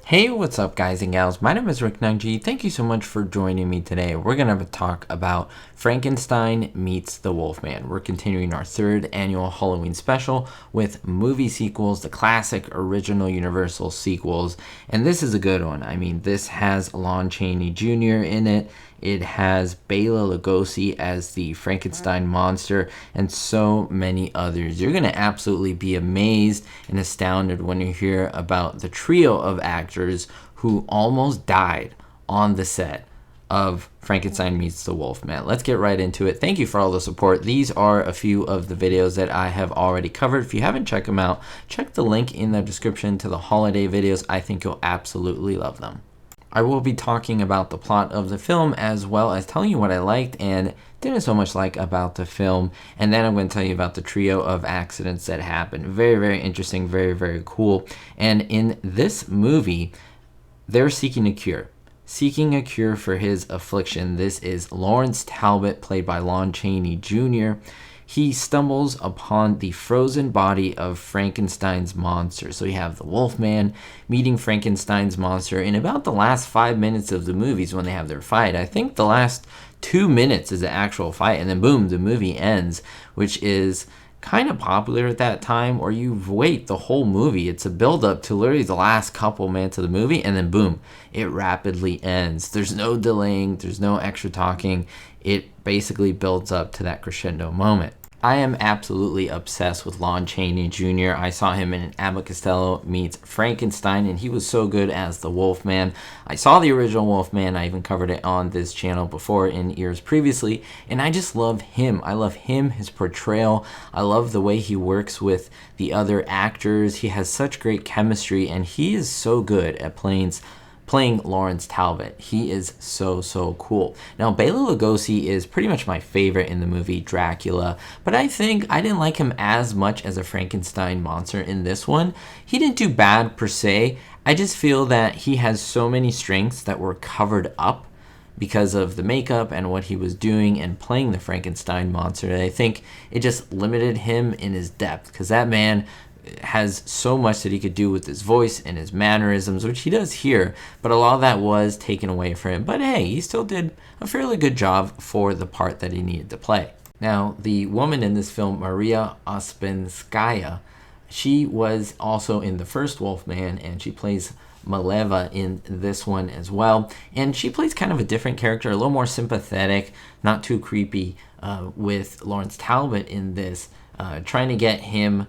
Hey, what's up guys and gals? My name is Rick Nineg. Thank you so much for joining me today. We're going to have a talk about Frankenstein meets the Wolfman. We're continuing our third annual Halloween special with movie sequels, the classic original Universal sequels. And this is a good one. I mean, this has Lon Chaney Jr. in it. It has Bela Lugosi as the Frankenstein monster and so many others. You're going to absolutely be amazed and astounded when you hear about the trio of actors who almost died on the set of Frankenstein Meets the Wolfman. Let's get right into it. Thank you for all the support. These are a few of the videos that I have already covered. If you haven't checked them out, check the link in the description to the holiday videos. I think you'll absolutely love them. I will be talking about the plot of the film as well as telling you what I liked and didn't so much like about the film. And then I'm going to tell you about the trio of accidents that happened. Very, very interesting. Very, very cool. And in this movie, they're seeking a cure. Seeking a cure for his affliction. This is Lawrence Talbot, played by Lon Chaney Jr. He stumbles upon the frozen body of Frankenstein's monster. So you have the Wolfman meeting Frankenstein's monster in about the last 5 minutes of the movies when they have their fight. I think the last 2 minutes is the actual fight, and then boom, the movie ends, which is kind of popular at that time, or you wait the whole movie. It's a build-up to literally the last couple minutes of the movie, and then boom, it rapidly ends. There's no delaying, there's no extra talking. It basically builds up to that crescendo moment. I am absolutely obsessed with Lon Chaney Jr. I saw him in Abbott Costello Meets Frankenstein, and he was so good as the Wolfman. I saw the original Wolfman. I even covered it on this channel before in years previously, and I just love him. I love him, his portrayal. I love the way he works with the other actors. He has such great chemistry, and he is so good at playing Lawrence Talbot. He is so cool. Now, Bela Lugosi is pretty much my favorite in the movie Dracula, but I think I didn't like him as much as a Frankenstein monster in this one. He didn't do bad per se. I just feel that he has so many strengths that were covered up because of the makeup and what he was doing and playing the Frankenstein monster. And I think it just limited him in his depth, because that man has so much that he could do with his voice and his mannerisms, which he does here, but a lot of that was taken away from him. But hey, he still did a fairly good job for the part that he needed to play. Now, the woman in this film, Maria Ospinskaya, she was also in the first Wolfman, and she plays Maleva in this one as well. And she plays kind of a different character, a little more sympathetic, not too creepy, with Lawrence Talbot in this, trying to get him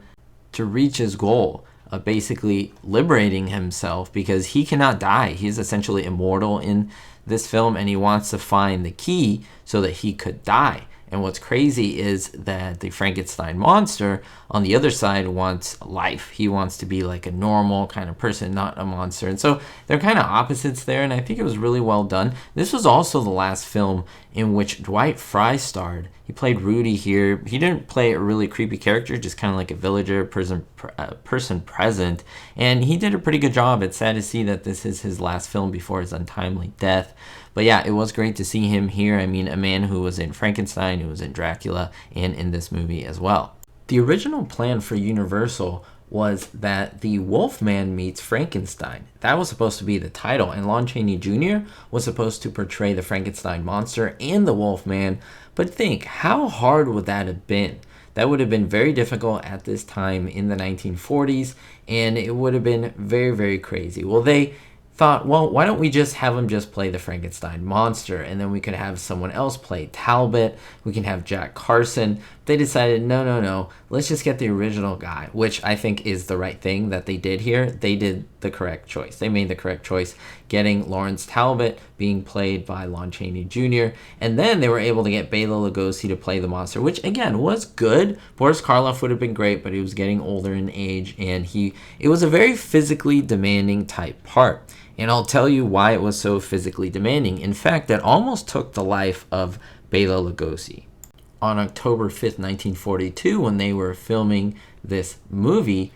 to reach his goal of basically liberating himself, because he cannot die. He is essentially immortal in this film, and he wants to find the key so that he could die. And what's crazy is that the Frankenstein monster on the other side wants life. He wants to be like a normal kind of person, not a monster. And so they're kind of opposites there, and I think it was really well done. This was also the last film in which Dwight Frye starred. He played Rudy here. He didn't play a really creepy character, just kind of like a villager, person present, and he did a pretty good job. It's sad to see that this is his last film before his untimely death. But yeah, it was great to see him here. I mean, a man who was in Frankenstein, who was in Dracula, and in this movie as well. The original plan for Universal was that the Wolfman meets Frankenstein. That was supposed to be the title, and Lon Chaney Jr. was supposed to portray the Frankenstein monster and the Wolfman. But think, how hard would that have been? That would have been very difficult at this time in the 1940s, and it would have been very crazy. Well, they thought, well, why don't we just have him just play the Frankenstein monster, and then we could have someone else play Talbot. We can have Jack Carson. They decided, no, let's just get the original guy, which I think is the right thing that they did here. They did the correct choice. They made the correct choice, getting Lawrence Talbot being played by Lon Chaney Jr., and then they were able to get Bela Lugosi to play the monster, which again was good. Boris Karloff would have been great, but he was getting older in age, and it was a very physically demanding type part. And I'll tell you why it was so physically demanding. In fact, that almost took the life of Bela Lugosi. On October 5th, 1942, when they were filming this movie,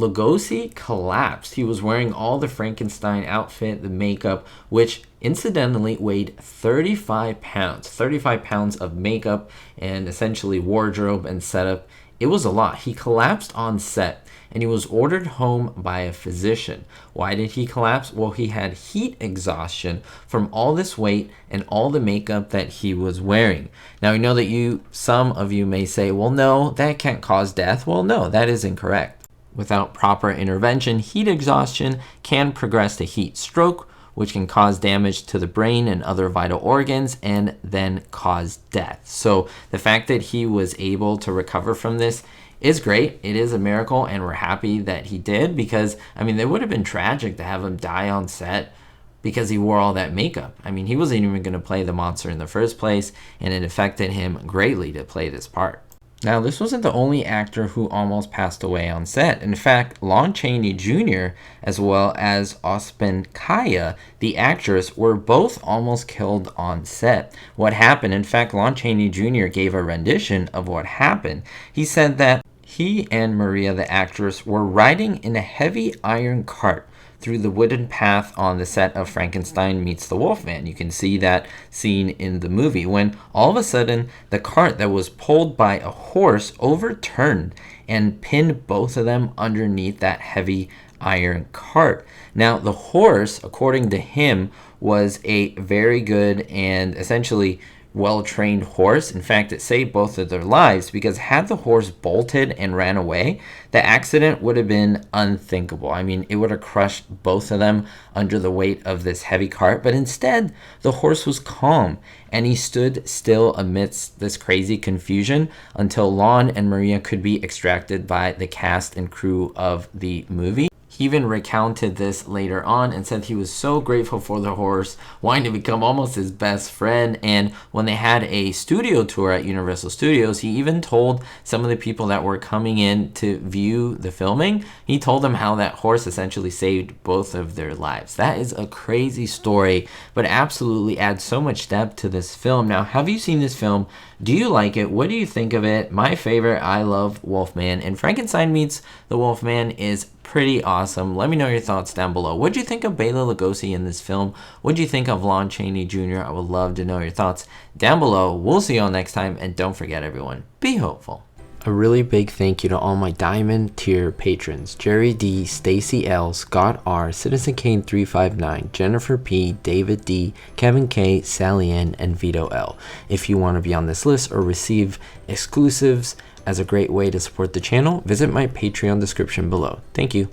Lugosi collapsed. He was wearing all the Frankenstein outfit, the makeup, which incidentally weighed 35 pounds. 35 pounds of makeup and essentially wardrobe and setup. It was a lot. He collapsed on set. and he was ordered home by a physician. Why did he collapse? Well, he had heat exhaustion from all this weight and all the makeup that he was wearing. Now, we know that some of you may say, well, no, that can't cause death. Well, no, that is incorrect. Without proper intervention, heat exhaustion can progress to heat stroke, which can cause damage to the brain and other vital organs and then cause death. So the fact that he was able to recover from this is great. It is a miracle, and we're happy that he did, because, I mean, it would have been tragic to have him die on set because he wore all that makeup. I mean, he wasn't even going to play the monster in the first place, and it affected him greatly to play this part. Now, this wasn't the only actor who almost passed away on set. In fact, Lon Chaney Jr. as well as Ospen Kaya, the actress, were both almost killed on set. What happened? In fact, Lon Chaney Jr. gave a rendition of what happened. He said that he and Maria, the actress, were riding in a heavy iron cart through the wooden path on the set of Frankenstein Meets the Wolfman. You can see that scene in the movie when all of a sudden the cart that was pulled by a horse overturned and pinned both of them underneath that heavy iron cart. Now, the horse, according to him, was a very good and essentially well-trained horse. In fact, it saved both of their lives, because had the horse bolted and ran away, the accident would have been unthinkable. I mean, it would have crushed both of them under the weight of this heavy cart. But instead, the horse was calm, and he stood still amidst this crazy confusion until Lon and Maria could be extracted by the cast and crew of the movie. He even recounted this later on and said he was so grateful for the horse, wanting to become almost his best friend. And when they had a studio tour at Universal Studios, he even told some of the people that were coming in to view the filming, he told them how that horse essentially saved both of their lives. That is a crazy story, but absolutely adds so much depth to this film. Now, have you seen this film? Do you like it? What do you think of it? My favorite, I love Wolfman, and Frankenstein Meets the Wolfman is pretty awesome. Let me know your thoughts down below. What do you think of Bela Lugosi in this film? What do you think of Lon Chaney Jr.? I would love to know your thoughts down below. We'll see you all next time, and don't forget, everyone, be hopeful. A really big thank you to all my Diamond tier patrons: Jerry D, Stacy L, Scott R, Citizen Kane 359, Jennifer P, David D, Kevin K, Sally N, and Vito L. If you want to be on this list or receive exclusives as a great way to support the channel, visit my Patreon description below. Thank you.